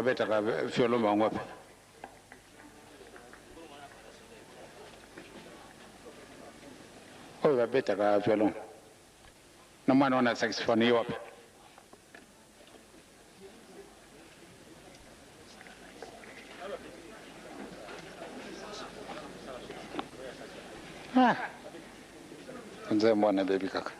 beta ka fiolo mangwa pe o ba beta ka fiolo na mwana wana saxophone yo pe nze mwana baby kaka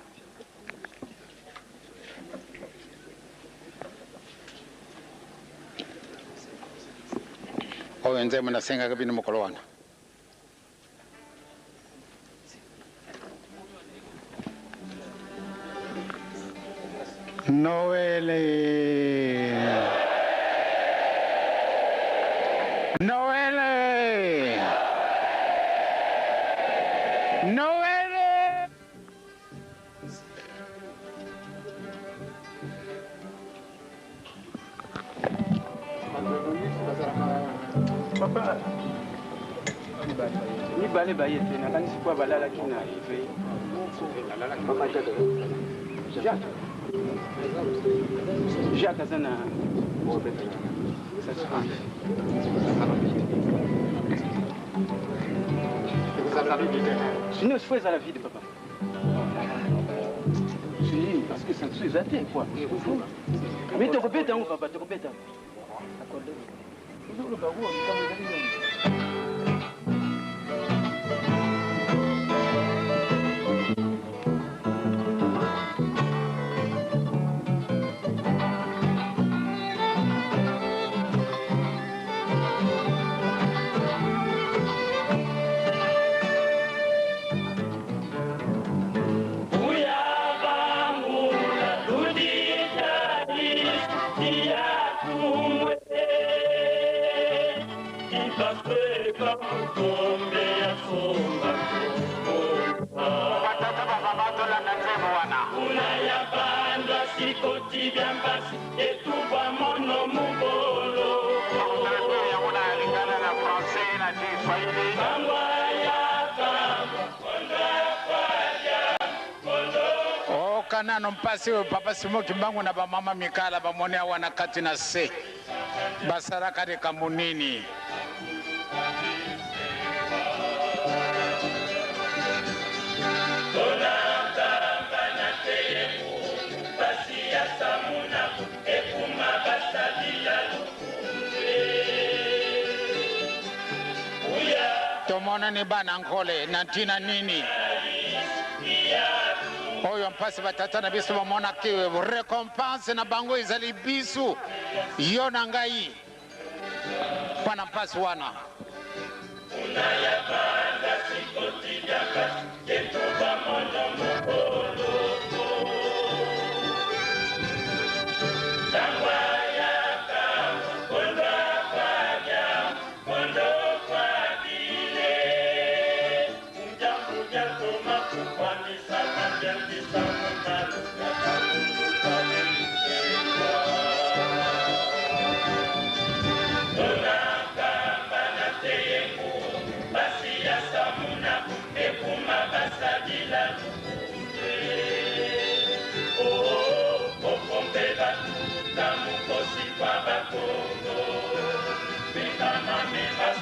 oyo nze mwana senga kabini mukolo wana Noele Noele Noele Papa, ni balé baye te na kanisi kwa balala kina ive. Papa Jacques. Jacques azana. Sinon, je fais à la vie de papa. Si, parce que ça te suit à terre, quoi. Mais te répète où, papa, te répète. Nano mpasi papa Simo Kimbangu na ba mama Mikala ba mone wana kati na se basaraka de kamunini tomona ni bana nkole na tina nini oyo mpasi batata na biso bamona ki récompense na bango ezali bisu yo na ngai pana mpasi wana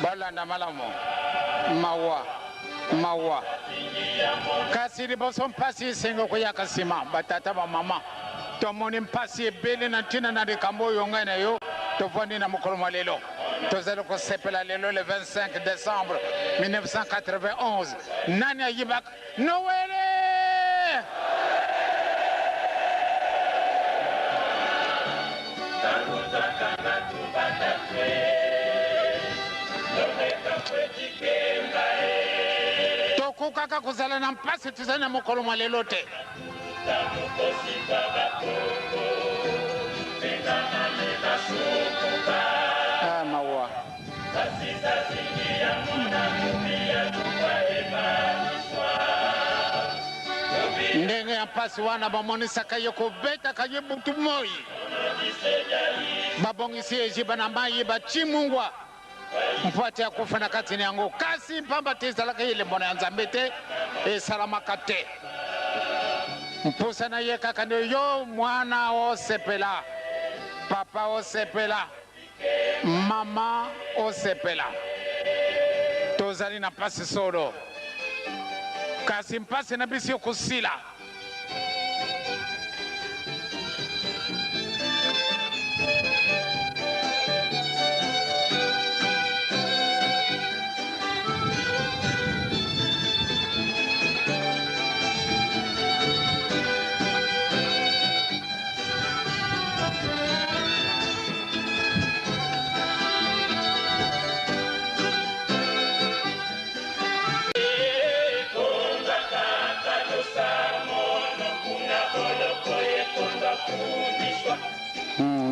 balanda malamo mawa kasi liboso mpasi sengo koyaka nsima batata bamama tomoni mpasi ebele na ntina na likambo oyo ngai na yo tovandi na mokolo mwa lelo tozali kosepela lelo le 25 décembre 1991 nani ayibaka Noele tokukaka kozala na mpasi tozali na mokolo mwa lelo te mawa ndenge ya mpasi wana bamonisaka ye kobetaka ye butu moi babongisi ejiba na mai bachimungwa mpwati ya kufa na kati na yango kasi mpamba te ezalaka ye elembo na nzambe te esalamaka te mposa na ye kaka nde yo mwana osepela papa osepela mama osepela tozali na mpasi solo kasi mpasi na biso kusila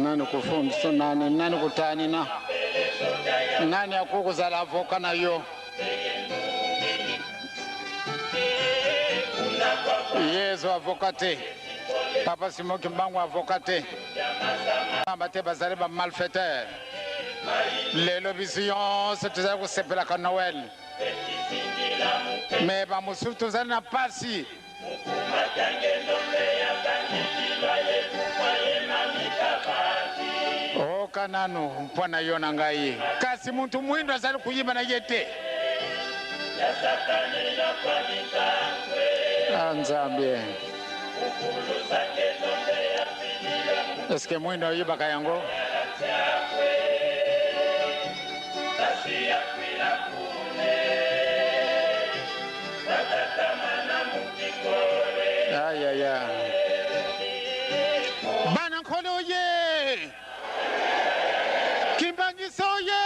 nani kufundisa nani kutani na nani akukuzala avoka nayo yezo avokate papa simoki mbangu avokate bate bazali ba malfaiteur lelo vision c'est tuzali kusepela ka Noël mais ba musufu tuzali na pasi kananu mpwana yona ngai kasi muntu mwindo azali kuyiba na yete Nzambe eske mwindo yiba kayango ya bana nkolo ye Kimbangisoye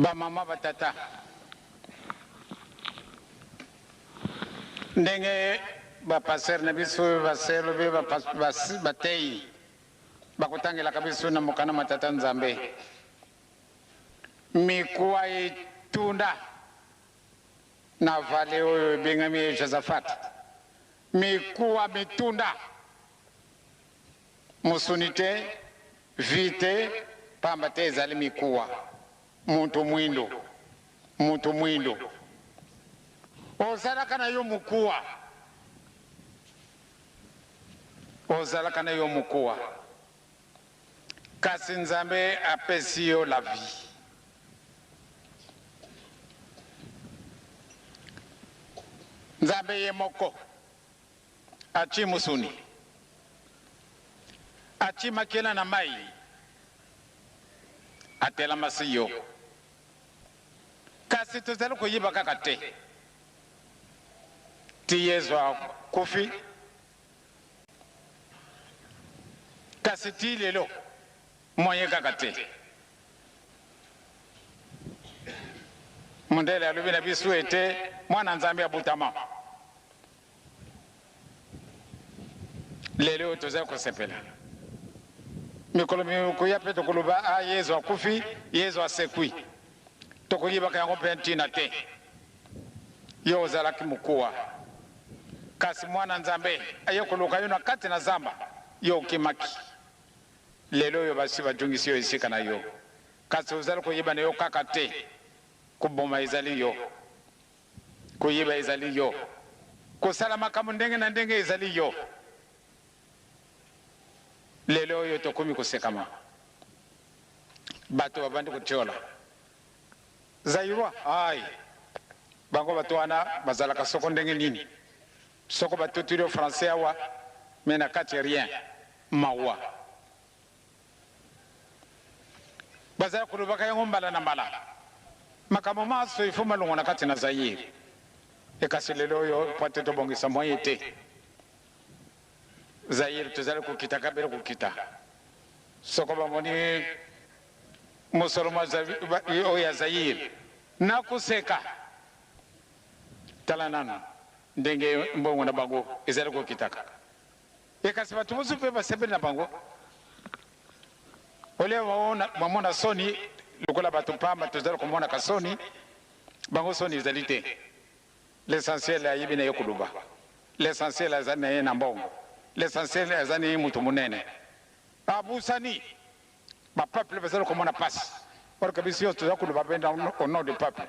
ba mama batata ndenge ba passer na biso ba selo be ba batei bakutangela kabiso na mukana matata Nzambe mikuwa itunda na vale oyo bengami Josaphat mikuwa mitunda musunite vite pamba te ezali mikuwa muntu mwindo ozalaka na yo mukuwa kasi Nzambe apesi yo la vie Nzambe ye moko achi musuni achi makela na mai atela masiyo kasi tuzali kuyiba kaka te ti Yesu akufi kasi ti lelo moye kaka te mundele alubi na biso ete mwana Nzambe abutama lelo tuzali kusepela mikolo mikuya pe tokuluba a Yesu akufi Yesu asekwi tokoyiba kayango pentina te yo ozalaki mukuwa kasi mwana Nzambe aye kuluka yo na kati na zamba yo okimaki lelo yo basi bajungisi yo esika na yo kasi ozali koyiba na yo kaka te kuboma ezali yo kuyiba ezali yo kusala makambo ndenge na ndenge ezali yo lelo yo tokomi kusekama bato babandi kutiola zairwa ai bango bato wana bazalaka soko ndenge nini soko batutiri français awa mais na kati rien mawa bazala kulubaka yango mbala na mbala makambo maso ifo malongo na kati na Zaire ekasi lelo oyo po te tobongisa moye te Zaire tozali kokita kabele kokita soko bamoni musoloma oyo ya Zaire nakuseka tala nano ndenge mbongo na bango ezali kokitaka ekasi bato mosusu mpe basepeli na bango ole bamona soni lokola bato pamba tozali komona ka soni bango soni ezali te l'essentiel ayebi na ye kuluba l'essentiel azali na ye na mbongo l'essentiel azali na ye mutu munene abusani bapeuple bazali komona pasi or que biso tozali kuluba mpe au nom du peuple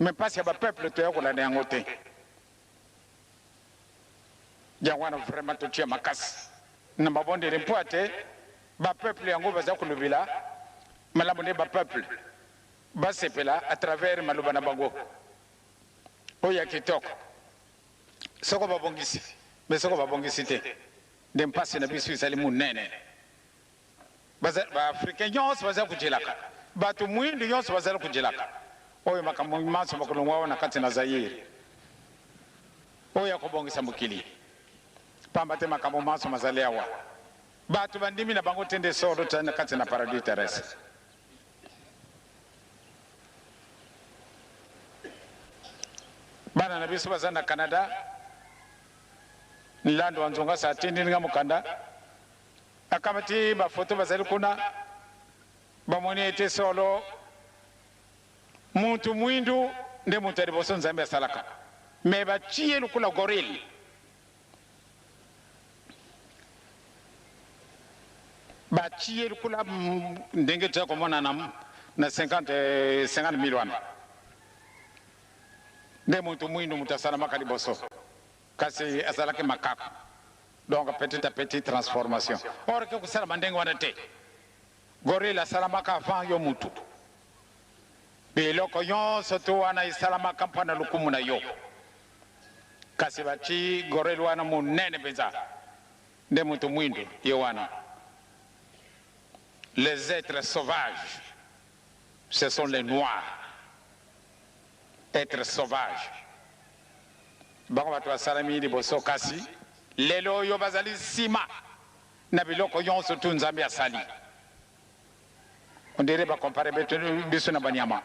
mais pasi ya bapeuple toya kolanda yango te yango wana vraiment totia makasi na mabondeli mpo ate bapeuple yango baza kolobela malamu nde bapeuple basepela à travers maloba na bango oyo ya kitoko soko babongisi me soko babongisi te nde mpasi na biso ezali munene baafrikain nyonso bazali kujelaka bato mwindu nyonso bazali kujelaka oyo makambo manso bakolongwa awa na kati na Zaire oyo ya kobongisa mokili pamba te makambo manso mazali awa bato bandimi na bango te nde solo tana kati na paradis terrestre bana na biso baza na Canada nlando wa nzonga sa tindinga mukanda akamati bafoto bazali kuna bamoni ete solo muntu mwindu nde muntu ali boso nzambe asalaka me bachiye lukula gorille bachiye lukula ndenge tsa komona na 50 wana nde muntu mwindu mutu asalamaka liboso kasi asalaki makako donc petit à petit transformation or ke kusalama ndenge wana te gorille asalamaka avant yo mutu biloko nyonso to wana esalamaka mpo na lukumu na yo kasi bachi gorille wana munene mpenza nde mutu mwindu ye wana les êtres sauvages ce sont les noirs êtres sauvages bango bato basalami liboso kasi lelo oyo bazali nsima na biloko nyonso tu nzambe asali ondire bakompare biso na banyama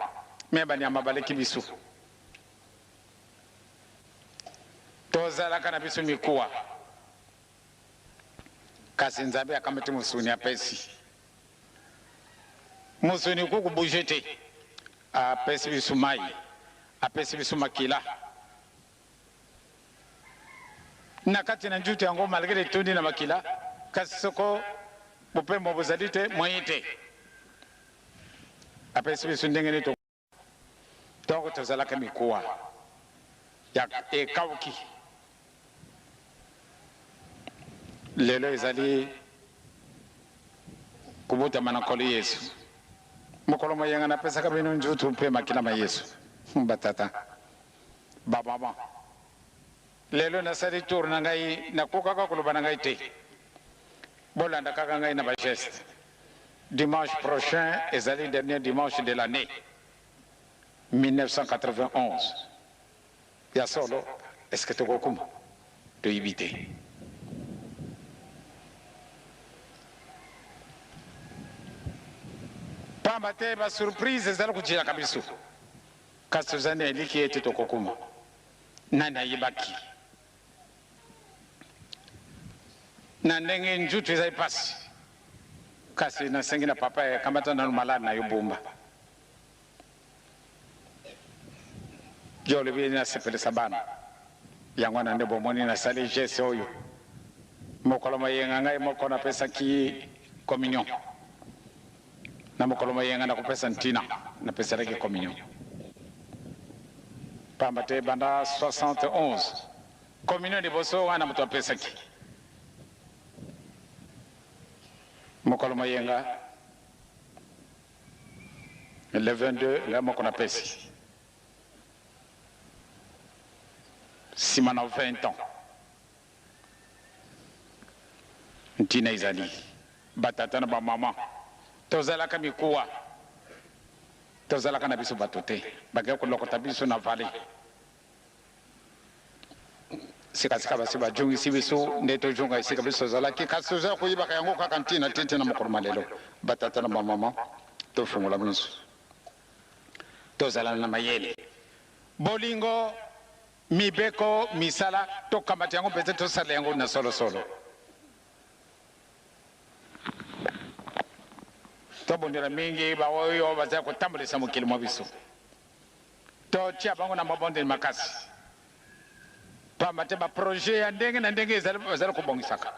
me banyama baleki biso tozalaka na biso mikuwa kasi nzambe akamati musuni apesi musuni kukubuje te apesi biso mai apesi biso makila na kati na njutu yango malgré tondi na makila kasi soko bopembo bozali te moyen te apesi biso ndenge nini donc tozalaka mikuwa ya ekawuki lelo ezali kubutama na nkolo yesu mokolo moyenga napesaka bino njutu mpe makila ma yesu batata bamama lelo nasali tour na ngai nakokaka koloba na ngai te bolanda kaka ngai na bageste dimanche prochain ezali dernier dimanche de l'année 1991 ya solo est-ce que tokokuma toyibi te pamba te basurprise ezali kujilaka biso kasi tozali eliki ete tokokuma nani ayebaki na ndenge njutu ezali pasi kasi nasengi na papa ekambata nano malade na yo bomba yo olobi nasepelisa bana yango wana nde bomoni nasali geste oyo mokolo mayenga ngai moko napesaki communion na mokolo mayenga nakopesa ntina napesalaki communion pamba te banda 71 communion liboso wana moto apesaki mokolo mayenga Le 22, là, moi qu'on appelle ici. Si maintenant 20 ans. Ntina izali. Batatana ba maman. Tozala kamikuwa. Tozala kana biso batote. Bagay ko lokota biso na valley. Sika basi ba jungi sibiso ndeto junga sika biso zala ki kasuza ko yiba kayango ka kantina tete na mukorma lelo. Batatana ba maman. To fungula biso. Tozala na mayele. Bolingo mibeko misala to kamati yango pete to sala yango na solo. To bondira mingi ba oyo baza ko tambulisa mukili mwa biso. To chia bango na mabonde makasi. Pamate ba projet ya ndenge na ndenge ezali ko bongisaka.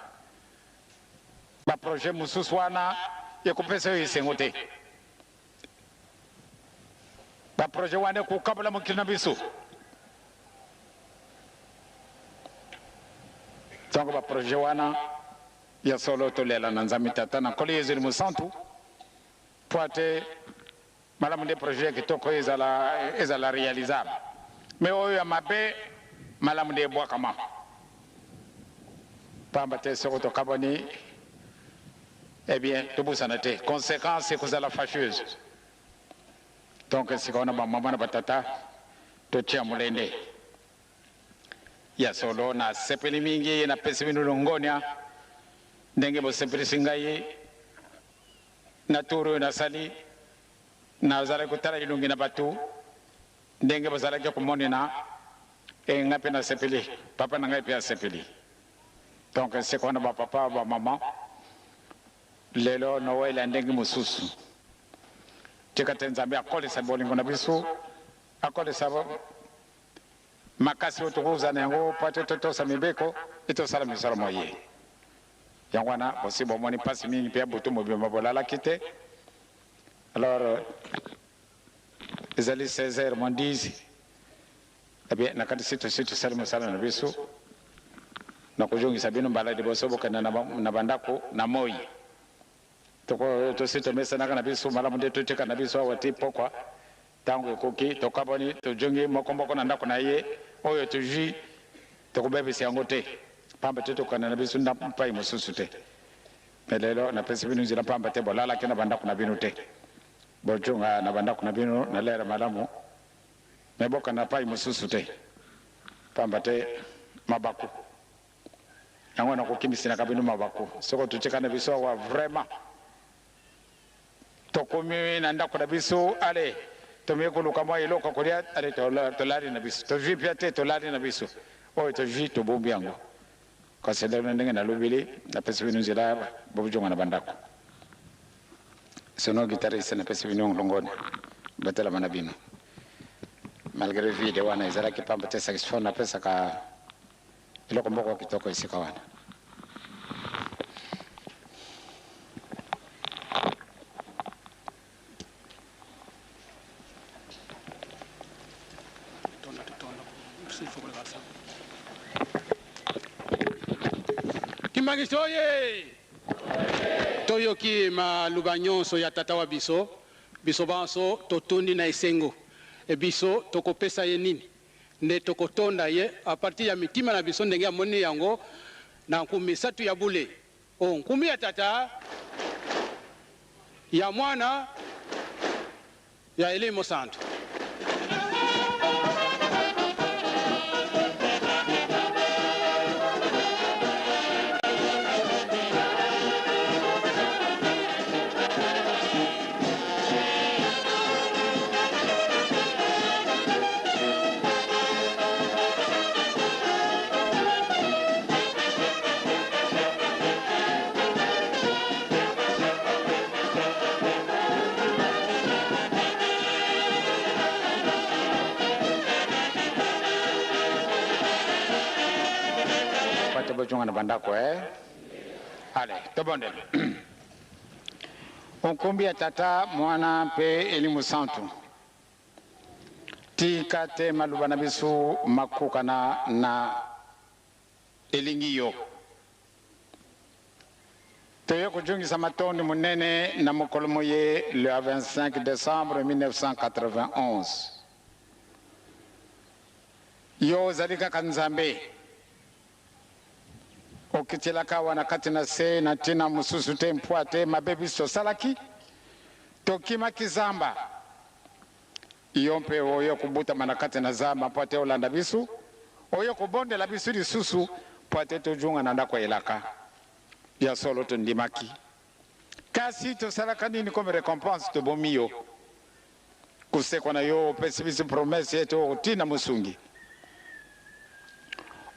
Ba projet mususu wana ya kupesa yisengo te. Ba projet wana ku kabula mukili na biso. Donc ba projet wana ya solo to lela na nzambi tata na koli ezeli musantu poate malamu de projet kitoko ezala réalisable mais oyo ya mabe malamu de bois kama pamba te soko to kaboni eh bien to busana te conséquence c'est kozala fâcheuse donc c'est qu'on a ba mama na batata to tia mulende ya solo na sepeli mingi na pesi binu longonia ndenge bo sepeli singai na turu na sali na zala kutala ilungi na batu ndenge bo zala ko monina e ngape na sepeli papa na ngai pia sepeli donc c'est qu'on a ba papa ba maman lelo no wela ndenge mususu tikatenza mbia kole sabolingo na biso akole sabo makasi otukuza nango pate toto sa mibeko ito sala misala moye yangwana possible moni pasi mingi pia butu mobi mabolala kite alors ezali 16h mon 10 eh bien nakati sito sala misala na biso na kujongi sabino mbala de boso boka na bandako na moyi to sito mesa na biso mala munde to teka na biso awati pokwa tango ekoki tokaboni tojongi mokomboko na ndako na ye oyo toji tokobebisa yango te pamba te tokana na biso na mpai mosusu te lelo na pesi binu nzila pamba te bolala ke na bandako na binu te bojonga na bandako na binu na lera malamu meboka na pai mosusu te pamba te mabaku yango na kokimisi na kabinu mabaku soko tucheka na biso wa vraiment tokomi na ndako na biso ale tomi kuluka mwa iloko kolia ale tolari na biso tovi pia te tolari na biso oyo tovi tobombi yango kasi lelo ndenge na lobili na pesi binu nzila bobujonga na bandako sono guitariste na pesi binu ngongoni batela mana binu malgré vide wana izala kipamba te saxophone na pesa ka iloko mboko kitoko isika wana Magisoye toyoki maluba nyonso ya tata wa biso banso totondi na esengo e biso tokopesa ye nini nde tokotonda ye a partir ya mitima na biso ndenge amoni yango na nkumi misatu ya bule o nkumi ya tata ya mwana ya Elimo Santo. bojonga na bandako ale tobondele onkumbi ya tata mwana pe Elimo Santo tika te maluba na biso makuka na elingi yo toye kujungisa matondi munene na mokolo moye le 25 décembre 1991 yo zalika kanzambe okitilaka wana katina se na tina mususu te mpwate mabebi so salaki tokima kizamba yompe oyo kubuta manakati na zama pwate olanda bisu oyo kubonde la bisu lisusu pwate tujunga nanda kwa ilaka ya solo tundimaki kasi to salaka nini comme récompense to bomiyo kusekwa na yo pesi bisu promesse yeto tina musungi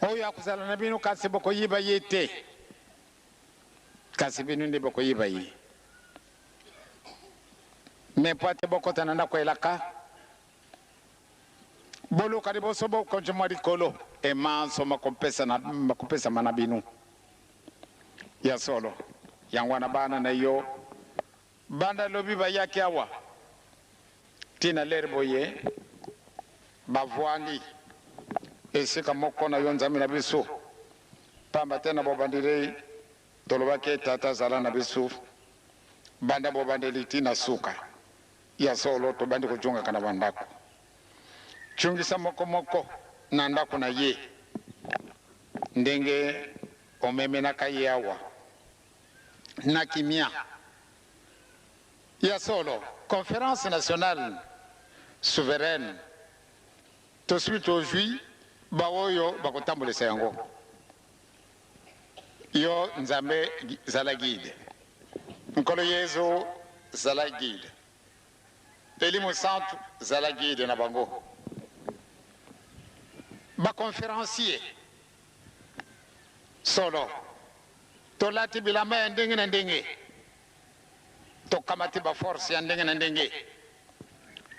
oyo akuzala na bino kasi boko yiba yete kasi bino ndi boko yiba yi me pwate boko tananda kwa ilaka bolo karibo sobo konjumari kolo e manso makupesa manabinu ya solo yangwana bana na yo banda lobi ba yake awa tina lerboye bavwani esika moko na yo nzami na biso pamba tena bobandire tolobake tata zala na biso banda bobandeli tina suka ya solo to bandi kujunga kana bandako chungisa moko moko na ndako na ye ndenge omeme na kaye awa na kimia ya solo conférence nationale souveraine to suite aujourd'hui bawoyo bakotambulisa yango yo nzambe zala guide nkolo yezo zala guide elimu santu zala guide na bango ba conférencier solo to lati bilama ya ndenge na ndenge to kamati ba force ya ndenge na ndenge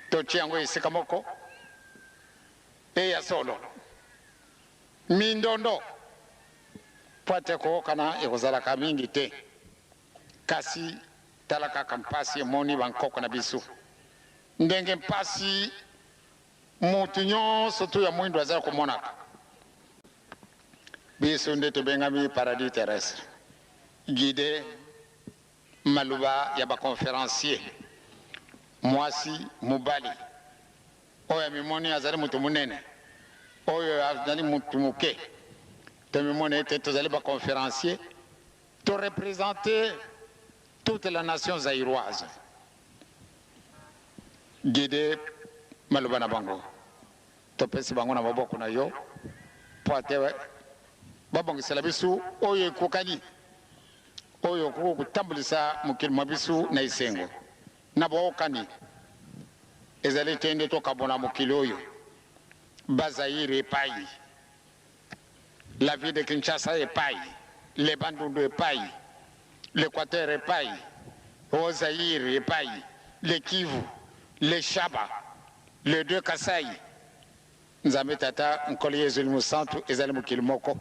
to chiango isika moko e ya solo mindondo pwate ko kana ekozala ka mingi te kasi talaka kampasi moni bankoko na bisu ndenge mpasi mutu nyonso tu ya mwindo azala kumonaka biso nde tobengami paradis terrestre guide maluba ya baconférencier mwasi mobali oyo mimoni azali mutu munene oyo azali mutu muke tomimoni ete tozali baconférencier to représenter toute la nation zaïroise guide maluba na bango topesi bango na maboko na yo po ate babongisela biso oyo ekokani oyo kutambulisa mokili mwa biso na esengo na bookani ezali te nde tokabona mokili oyo bazaire epai la ville de Kinshasa epai le bandundu epai l'équateur epai o Zaire epai le Kivu le Shaba le deux Kasai nzambe tata nkolo yezu limu santu ezali mokili moko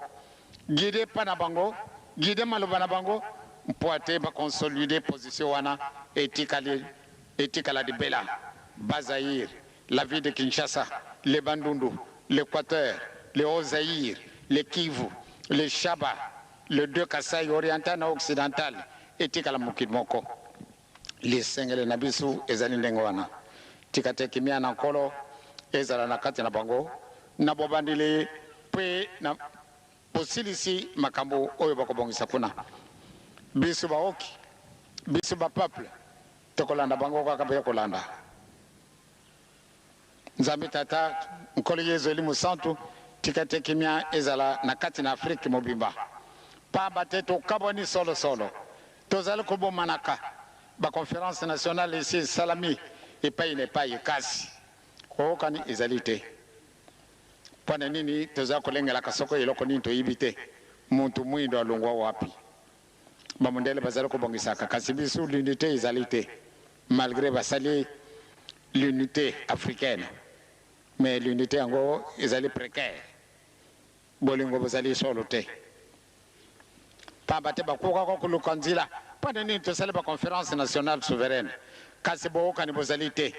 guide pa na bango guide maloba na bango mpo ate baconsolide position wana etikala libela bazaire la ville de Kinshasa le bandundu l'équateur le Haut-Zaïre le Kivu le Shaba le deux Kasai oriental na occidental etikala mokili moko lisengele na biso ezali ndenge wana tikate kimia na nkolo ezala na kati na bango na bobandile pe na posilisi makambo oyo bakobongisa kuna biso baoki biso ba peuple tokolanda bango kaka pe kolanda nzambe tata nkolo yezu elimu santu tikate kimia ezala na kati na Afrique mobimba pamba te tokaboni solo tozali kobomanaka ba conférence nationale ici salami epai nepai kasi okani ezali te pwana nini toza kolengela kasoko eloko nini toyibi te muntu mwindo alongwa wapi bamundele bazali kobongisaka kasi biso l'unité ezali te malgré basali l'unité africaine mais l'unité yango ezali précaire bolingo bazali solo te pamba te bakoka kokuluka nzila pwana nini tosali ba conférence nationale souveraine kasi bookani bozali te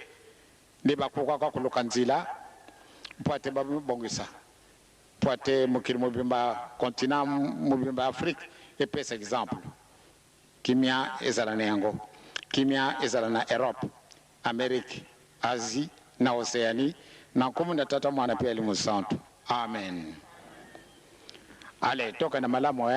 nde bakoka kokuluka nzila mpo ate babongisa mpo ate mokili mobimba continent mobimba Afrique epesa exemple kimia ezala na yango kimia ezala na Europe Amerique Asie na Oceanie na nkomo na tata mwana pia alimu santo amen. Ale toka na malamu